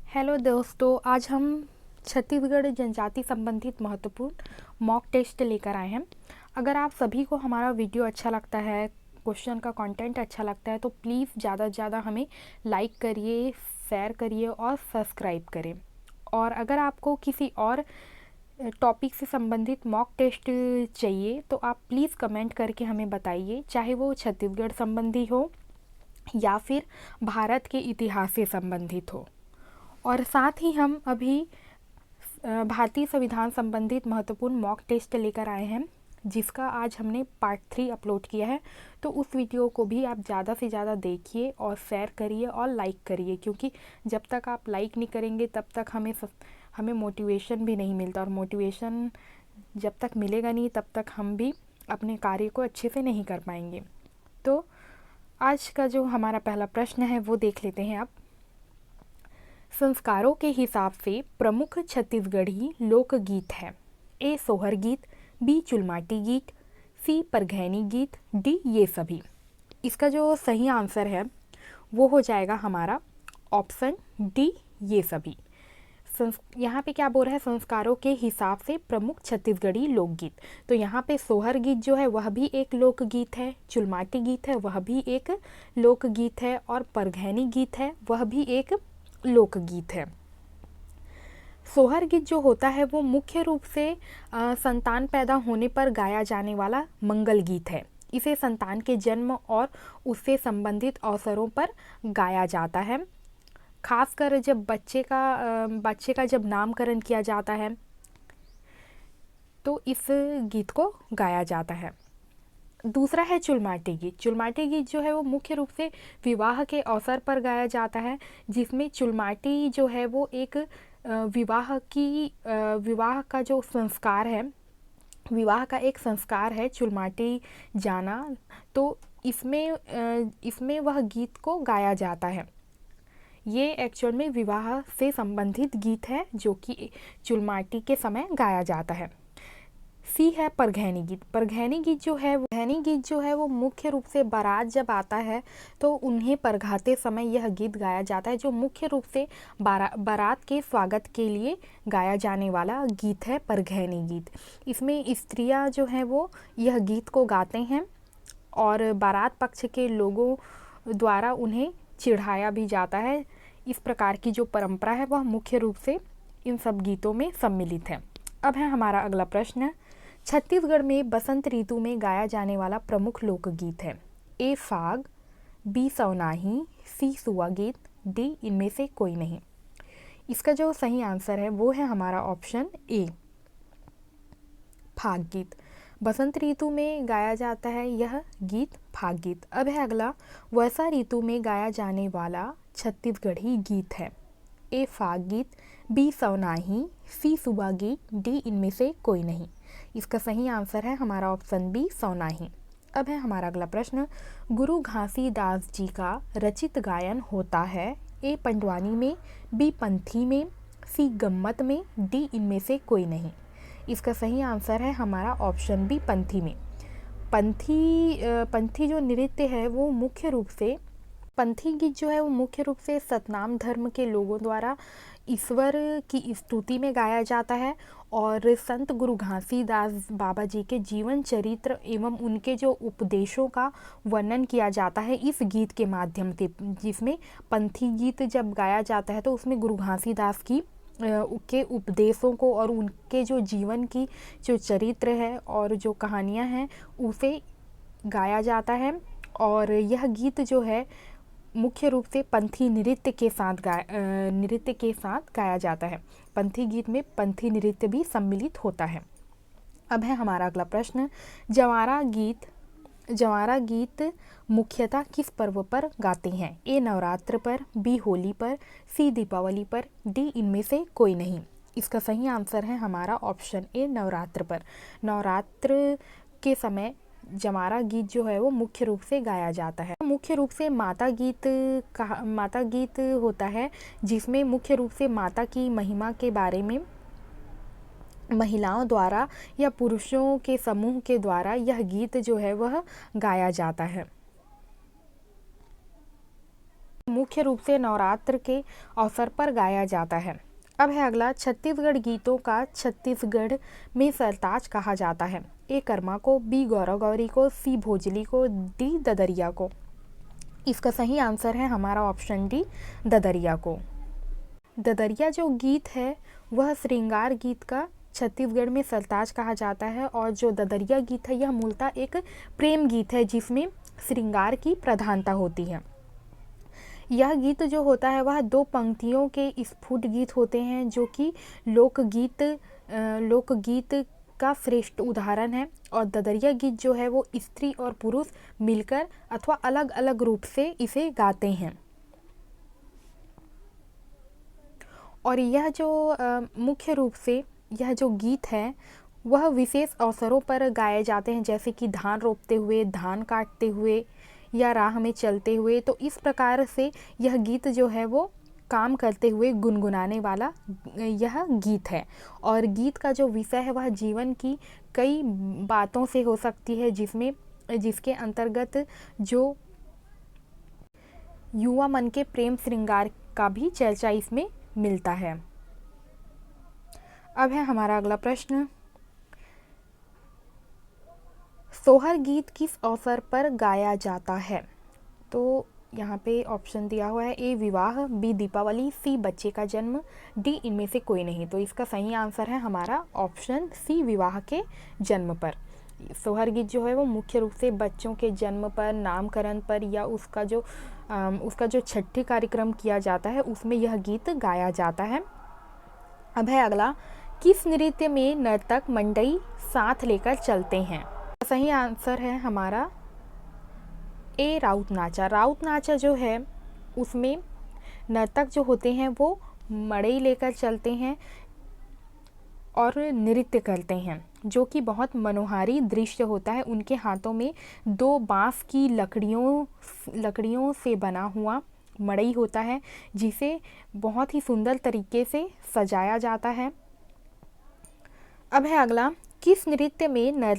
Hello दोस्तों, आज हम छत्तीसगढ़ जनजाति संबंधित महत्वपूर्ण मॉक टेस्ट लेकर आए हैं। अगर आप सभी को हमारा वीडियो अच्छा लगता है, क्वेश्चन का कंटेंट अच्छा लगता है तो प्लीज़ ज़्यादा से ज़्यादा हमें लाइक करिए, शेयर करिए और सब्सक्राइब करें। और अगर आपको किसी और टॉपिक से संबंधित मॉक टेस्ट चाहिए तो आप प्लीज़ कमेंट करके हमें बताइए, चाहे वो छत्तीसगढ़ संबंधी हो या फिर भारत के इतिहास से संबंधित हो। और साथ ही हम अभी भारतीय संविधान संबंधित महत्वपूर्ण मॉक टेस्ट लेकर आए हैं, जिसका आज हमने पार्ट 3 अपलोड किया है। तो उस वीडियो को भी आप ज़्यादा से ज़्यादा देखिए और शेयर करिए और लाइक करिए, क्योंकि जब तक आप लाइक नहीं करेंगे तब तक हमें मोटिवेशन भी नहीं मिलता, और मोटिवेशन जब तक मिलेगा नहीं तब तक हम भी अपने कार्य को अच्छे से नहीं कर पाएंगे। तो आज का जो हमारा पहला प्रश्न है वो देख लेते हैं आप। संस्कारों के हिसाब से प्रमुख छत्तीसगढ़ी लोकगीत है। ए सोहर गीत, बी चुलमाटी गीत, सी परघैनी गीत, डी ये सभी। इसका जो सही आंसर है वो हो जाएगा हमारा ऑप्शन डी ये सभी। यहाँ पे क्या बोल रहा है, संस्कारों के हिसाब से प्रमुख छत्तीसगढ़ी लोकगीत। तो यहाँ पे सोहर गीत जो है वह भी एक लोकगीत है, चुलमाटी गीत है वह भी एक लोकगीत है, और परघैनी गीत है वह भी एक लोकगीत है। सोहर गीत जो होता है वो मुख्य रूप से संतान पैदा होने पर गाया जाने वाला मंगल गीत है। इसे संतान के जन्म और उससे संबंधित अवसरों पर गाया जाता है, खासकर जब बच्चे का जब नामकरण किया जाता है तो इस गीत को गाया जाता है। दूसरा है चुलमाटी गीत। चुलमाटी गीत जो है वो मुख्य रूप से विवाह के अवसर पर गाया जाता है, जिसमें चुलमाटी जो है वो एक विवाह का जो संस्कार है, विवाह का एक संस्कार है चुलमाटी जाना। तो इसमें वह गीत को गाया जाता है। ये एक्चुअल में विवाह से संबंधित गीत है जो कि चुलमाटी के समय गाया जाता है। सी है परघैनी गीत। परघैनी गीत जो है वो मुख्य रूप से बारात जब आता है तो उन्हें परघाते समय यह गीत गाया जाता है, जो मुख्य रूप से बारात के स्वागत के लिए गाया जाने वाला गीत है परघैनी गीत। इसमें स्त्रियां जो हैं वो यह गीत को गाते हैं और बारात पक्ष के लोगों द्वारा उन्हें चिढ़ाया भी जाता है। इस प्रकार की जो परंपरा है वह मुख्य रूप से इन सब गीतों में सम्मिलित है। अब है हमारा अगला प्रश्न। छत्तीसगढ़ में बसंत ऋतु में गाया जाने वाला प्रमुख लोकगीत है। ए फाग, बी सवनाही, सी सुआ गीत, डी इनमें से कोई नहीं। इसका जो सही आंसर है वो है हमारा ऑप्शन ए फाग गीत। बसंत ऋतु में गाया जाता है यह गीत फाग गीत। अब है अगला, वर्षा ऋतु में गाया जाने वाला छत्तीसगढ़ी गीत है। ए फाग गीत, बी सवनाही, सी सुबह गीत, डी इनमें से कोई नहीं। इसका सही आंसर है हमारा ऑप्शन बी सवनाही। अब है हमारा अगला प्रश्न। गुरु घासीदास जी का रचित गायन होता है। ए पंडवानी में, बी पंथी में, सी गम्मत में, डी इनमें से कोई नहीं। इसका सही आंसर है हमारा ऑप्शन बी पंथी में। पंथी जो नृत्य है वो मुख्य रूप से पंथी गीत जो है वो मुख्य रूप से सतनाम धर्म के लोगों द्वारा ईश्वर की स्तुति में गाया जाता है, और संत गुरु घासीदास बाबा जी के जीवन चरित्र एवं उनके जो उपदेशों का वर्णन किया जाता है इस गीत के माध्यम से। जिसमें पंथी गीत जब गाया जाता है तो उसमें गुरु घासीदास की के उपदेशों को और उनके जो जीवन की जो चरित्र है और जो कहानियाँ हैं उसे गाया जाता है। और यह गीत जो है मुख्य रूप से पंथी नृत्य के साथ गाया जाता है। पंथी गीत में पंथी नृत्य भी सम्मिलित होता है। अब है हमारा अगला प्रश्न। जवारा गीत मुख्यतः किस पर्व पर गाते हैं। ए नवरात्र पर, बी होली पर, सी दीपावली पर, डी इनमें से कोई नहीं। इसका सही आंसर है हमारा ऑप्शन ए नवरात्र पर। नवरात्र के समय जवारा गीत जो है वो मुख्य रूप से गाया जाता है। मुख्य रूप से माता गीत होता है, जिसमें मुख्य रूप से माता की महिमा के बारे में महिलाओं द्वारा या पुरुषों के समूह के द्वारा यह गीत जो है वह गाया जाता है। मुख्य रूप से नवरात्र के अवसर पर गाया जाता है। अब है अगला, छत्तीसगढ़ गीतों का छत्तीसगढ़ में सरताज कहा जाता है। ए कर्मा को, बी गौरव गौरी को, सी भोजली को, डी ददरिया को। इसका सही आंसर है हमारा ऑप्शन डी, ददरिया को। ददरिया जो गीत है वह श्रृंगार गीत का छत्तीसगढ़ में सरताज कहा जाता है, और जो ददरिया गीत है यह मूलतः एक प्रेम गीत है जिसमें श्रृंगार की प्रधानता होती है। यह गीत जो होता है वह 2 पंक्तियों के स्फुट गीत होते हैं जो कि लोकगीत का श्रेष्ठ उदाहरण है। और ददरिया गीत जो है वो स्त्री और पुरुष मिलकर अथवा अलग अलग रूप से इसे गाते हैं। और यह जो मुख्य रूप से यह जो गीत है वह विशेष अवसरों पर गाए जाते हैं, जैसे कि धान रोपते हुए, धान काटते हुए या राह में चलते हुए। तो इस प्रकार से यह गीत जो है वो काम करते हुए गुनगुनाने वाला यह गीत है। और गीत का जो विषय है वह जीवन की कई बातों से हो सकती है, जिसके अंतर्गत जो युवा मन के प्रेम श्रृंगार का भी चर्चा इसमें मिलता है। अब है हमारा अगला प्रश्न, सोहर गीत किस अवसर पर गाया जाता है? तो यहाँ पे ऑप्शन दिया हुआ है, ए विवाह, बी दीपावली, सी बच्चे का जन्म, डी इनमें से कोई नहीं। तो इसका सही आंसर है हमारा ऑप्शन सी, विवाह के जन्म पर। सोहर गीत जो है वो मुख्य रूप से बच्चों के जन्म पर, नामकरण पर या उसका जो छठी कार्यक्रम किया जाता है उसमें यह गीत गाया जाता है। अब है अगला, किस नृत्य में नर्तक मंडई साथ लेकर चलते हैं? सही आंसर है हमारा ए, राउत नाचा। राउत नाचा जो है उसमें नर्तक जो होते हैं वो मड़ई लेकर चलते हैं और नृत्य करते हैं, जो कि बहुत मनोहारी दृश्य होता है। उनके हाथों में 2 बांस की लकड़ियों से बना हुआ मड़ई होता है, जिसे बहुत ही सुंदर तरीके से सजाया जाता है। अब है अगला, किस नृत्य में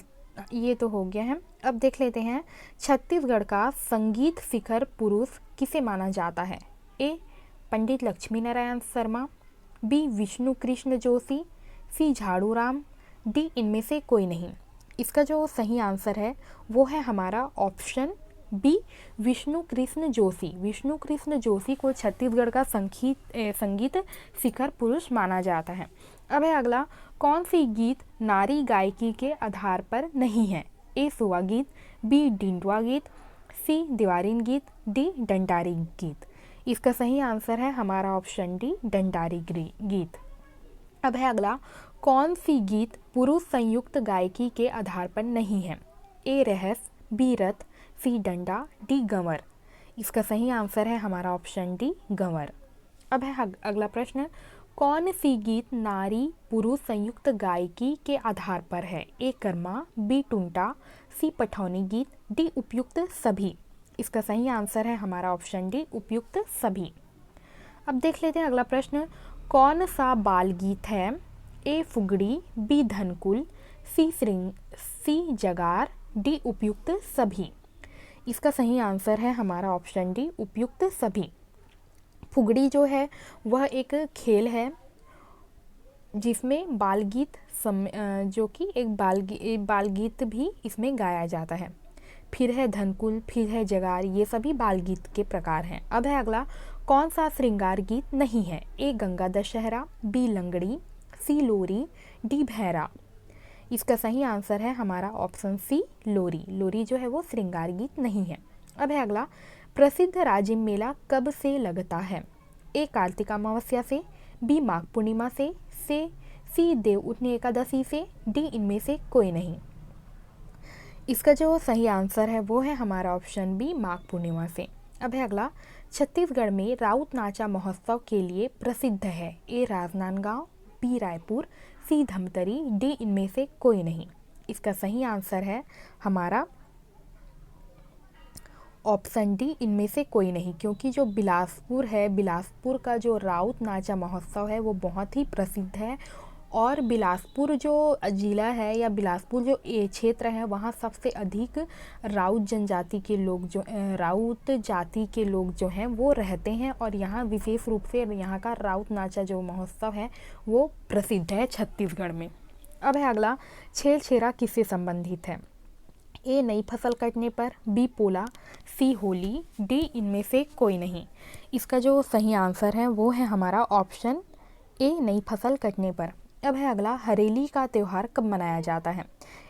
ये तो हो गया है। अब देख लेते हैं, छत्तीसगढ़ का संगीत शिखर पुरुष किसे माना जाता है? ए, पंडित लक्ष्मी नारायण शर्मा, बी विष्णु कृष्ण जोशी, सी झाड़ू राम, डी इनमें से कोई नहीं। इसका जो सही आंसर है वो है हमारा ऑप्शन बी, विष्णु कृष्ण जोशी। विष्णु कृष्ण जोशी को छत्तीसगढ़ का संगीत शिखर पुरुष माना जाता है। अब है अगला, कौन सी गीत नारी गायकी के आधार पर नहीं है? ए, सुआ गीत, बी डिंडवा गीत, सी दीवारीन गीत, डी डंडारी गीत। इसका सही आंसर है हमारा ऑप्शन डी, डंडारी गीत। अब है अगला, कौन सी गीत पुरुष संयुक्त गायकी के आधार पर नहीं है? ए, रहस, बी रथ, सी डंडा, डी गंवर। इसका सही आंसर है हमारा ऑप्शन डी, गंवर। अब है अगला प्रश्न, कौन सी गीत नारी पुरुष संयुक्त गायकी के आधार पर है? ए, कर्मा, बी टुंटा, सी पठौनी गीत, डी उपयुक्त सभी। इसका सही आंसर है हमारा ऑप्शन डी, उपयुक्त सभी। अब देख लेते हैं अगला प्रश्न, कौन सा बाल गीत है? ए, फुगड़ी, बी धनकुल, सी जगार, डी उपयुक्त सभी। इसका सही आंसर है हमारा ऑप्शन डी, उपयुक्त सभी। फुगड़ी जो है वह एक खेल है जिसमें बाल गीत जो कि एक बाल गीत भी इसमें गाया जाता है। फिर है धनकुल, फिर है जगार, ये सभी बाल गीत के प्रकार हैं। अब है अगला, कौन सा श्रृंगार गीत नहीं है? ए, गंगा दशहरा, बी लंगड़ी, सी लोरी, डी भैरा। इसका सही आंसर है हमारा ऑप्शन सी, लोरी। लोरी जो है वो श्रृंगार गीत नहीं है। अब है अगला, प्रसिद्ध राजिम मेला कब से लगता है? ए, कार्तिक अमावस्या से, बी माघ पूर्णिमा से, सी देव उठनी एकादशी से, डी इनमें से कोई नहीं। इसका जो सही आंसर है वो है हमारा ऑप्शन बी, माघ पूर्णिमा से। अब है अगला, छत्तीसगढ़ में राउत नाचा महोत्सव के लिए प्रसिद्ध है? ए, राजनांदगांव, बी रायपुर, सी धमतरी, डी इनमें से कोई नहीं। इसका सही आंसर है हमारा ऑप्शन डी, इनमें से कोई नहीं, क्योंकि जो बिलासपुर है, बिलासपुर का जो राउत नाचा महोत्सव है वो बहुत ही प्रसिद्ध है और बिलासपुर जो ज़िला है या बिलासपुर जो ये क्षेत्र है वहाँ सबसे अधिक राउत जनजाति के लोग राउत जाति के लोग जो हैं वो रहते हैं। और यहाँ विशेष रूप से यहाँ का राउत नाचा जो महोत्सव है वो प्रसिद्ध है छत्तीसगढ़ में। अब है अगला, छेरछेरा किससे संबंधित है? ए नई फसल कटने पर, बी पोला, सी होली, डी इनमें से कोई नहीं। इसका जो सही आंसर है वो है हमारा ऑप्शन ए नई फसल कटने पर। अब है अगला, हरेली का त्यौहार कब मनाया जाता है?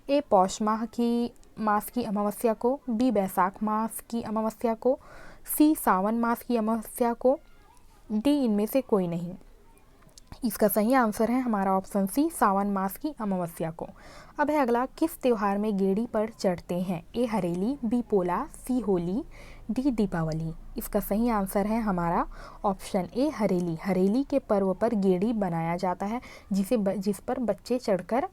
ए पौष मास की अमावस्या को, बी बैसाख मास की अमावस्या को, सी सावन मास की अमावस्या को, डी इनमें से कोई नहीं। इसका सही आंसर है हमारा ऑप्शन सी सावन मास की अमावस्या को। अब है अगला, किस त्यौहार में गेड़ी पर चढ़ते हैं? ए हरेली, बी पोला, सी होली, डी दीपावली। इसका सही आंसर है हमारा ऑप्शन ए हरेली। हरेली के पर्व पर गेड़ी बनाया जाता है जिस पर बच्चे चढ़कर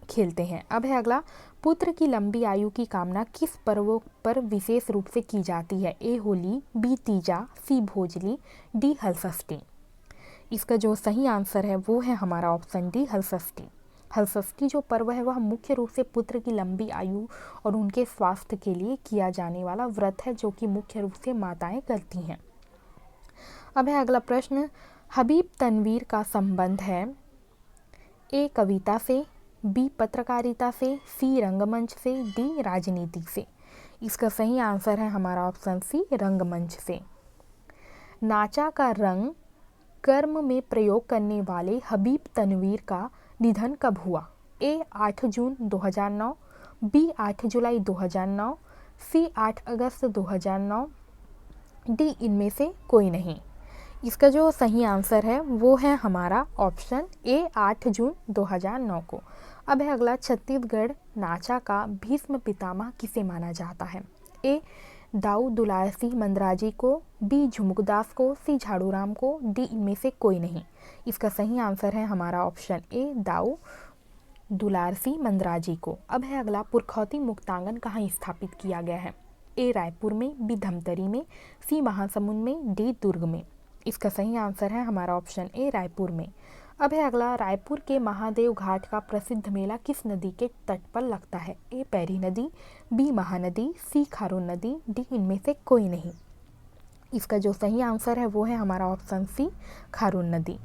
खेलते हैं। अब है अगला, पुत्र की लंबी आयु की कामना किस पर्व पर विशेष रूप से की जाती है? ए होली, बी तीजा, सी भोजली, डी हलषष्ठी। इसका जो सही आंसर है वो है हमारा ऑप्शन डी हलषष्ठी। हलषष्ठी जो पर्व है वह मुख्य रूप से पुत्र की लंबी आयु और उनके स्वास्थ्य के लिए किया जाने वाला व्रत है जो कि मुख्य रूप से माताएं करती हैं। अब है अगला प्रश्न, हबीब तनवीर का संबंध है ए कविता से, बी पत्रकारिता से, सी रंगमंच से, डी राजनीति से। इसका सही आंसर है हमारा ऑप्शन सी रंगमंच से। नाचा का रंग कर्म में प्रयोग करने वाले हबीब तनवीर का निधन कब हुआ? ए 8 जून 2009, बी 8 जुलाई 2009, सी 8 अगस्त 2009, डी इनमें से कोई नहीं। इसका जो सही आंसर है वो है हमारा ऑप्शन ए 8 जून 2009 को। अब है अगला, छत्तीसगढ़ नाचा का भीष्म पितामह किसे माना जाता है? ए दाऊ दुलार सिंह मंदराजी को, बी झुमुकदास को, सी झाड़ूराम को, डी इनमें से कोई नहीं। इसका सही आंसर है हमारा ऑप्शन ए दाऊ दुलार सिंह मंदराजी को। अब है अगला, पुरखौती मुक्तांगन कहाँ स्थापित किया गया है? ए रायपुर में, बी धमतरी में, सी महासमुंद में, डी दुर्ग में। इसका सही आंसर है हमारा ऑप्शन ए रायपुर में। अब है अगला, रायपुर के महादेव घाट का प्रसिद्ध मेला किस नदी के तट पर लगता है? ए पैरी नदी, बी महानदी, सी खारून नदी, डी इनमें से कोई नहीं। इसका जो सही आंसर है वो है हमारा ऑप्शन सी खारून नदी।